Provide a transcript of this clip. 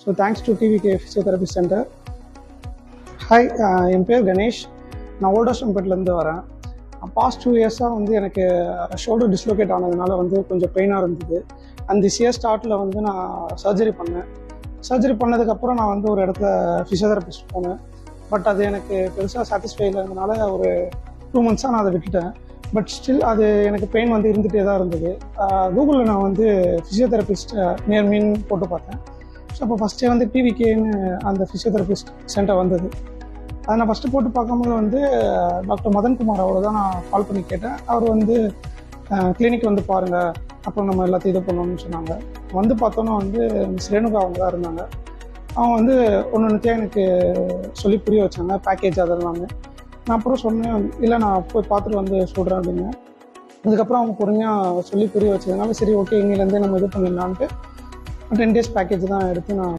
So thanks to TVK physiotherapy centre. Hi, என் பேர் கணேஷ். நான் ஓல்டாஸ்டம்பேட்லேருந்து வரேன். பாஸ்ட் 2 இயர்ஸாக வந்து எனக்கு ஷோல்டர் டிஸ்லோகேட் ஆனதுனால வந்து கொஞ்சம் பெயினாக இருந்தது. அந்த திஸ் இயர் ஸ்டார்ட்டில் வந்து நான் சர்ஜரி பண்ணேன். சர்ஜரி பண்ணதுக்கப்புறம் நான் வந்து ஒரு இடத்துல ஃபிசியோதெரபிஸ்ட் போனேன். பட் அது எனக்கு பெருசாக சாட்டிஸ்ஃபை இல்லைனால ஒரு 2 மந்த்ஸாக நான் அதை விட்டுட்டேன். பட் ஸ்டில் அது எனக்கு பெயின் வந்து இருந்துகிட்டே தான் இருந்தது. கூகுளில் நான் வந்து ஃபிசியோதெரபிஸ்ட் நியர் மீன் போட்டு பார்த்தேன். ஸோ அப்போ ஃபஸ்ட்டே வந்து டிவிகேன்னு அந்த ஃபிசியோதெரபிஸ்ட் சென்டர் வந்தது. அதை நான் ஃபஸ்ட்டு போட்டு பார்க்கும்போது வந்து டாக்டர் மதன்குமார் அவரை தான் நான் கால் பண்ணி கேட்டேன். அவர் வந்து கிளினிக் வந்து பாருங்கள், அப்புறம் நம்ம எல்லாத்தையும் இது பண்ணணும்னு சொன்னாங்க. வந்து பார்த்தோன்னா வந்து மிஸ் ரேணுகா அவங்க தான் இருந்தாங்க. அவங்க வந்து ஒன்றுத்தையும் எனக்கு சொல்லி புரிய வச்சாங்க, பேக்கேஜ் அதெல்லாமே. நான் அப்புறம் சொன்னேன், இல்லை நான் போய் பார்த்துட்டு வந்து சொல்கிறேன் அப்படின்னு. அதுக்கப்புறம் அவங்க பொறுமையாக சொல்லி புரிய வச்சதுனால சரி ஓகே, இங்கேருந்தே நம்ம இது பண்ணிடலான்ட்டு 10 days பேக்கேஜ் தான் எடுத்து நான்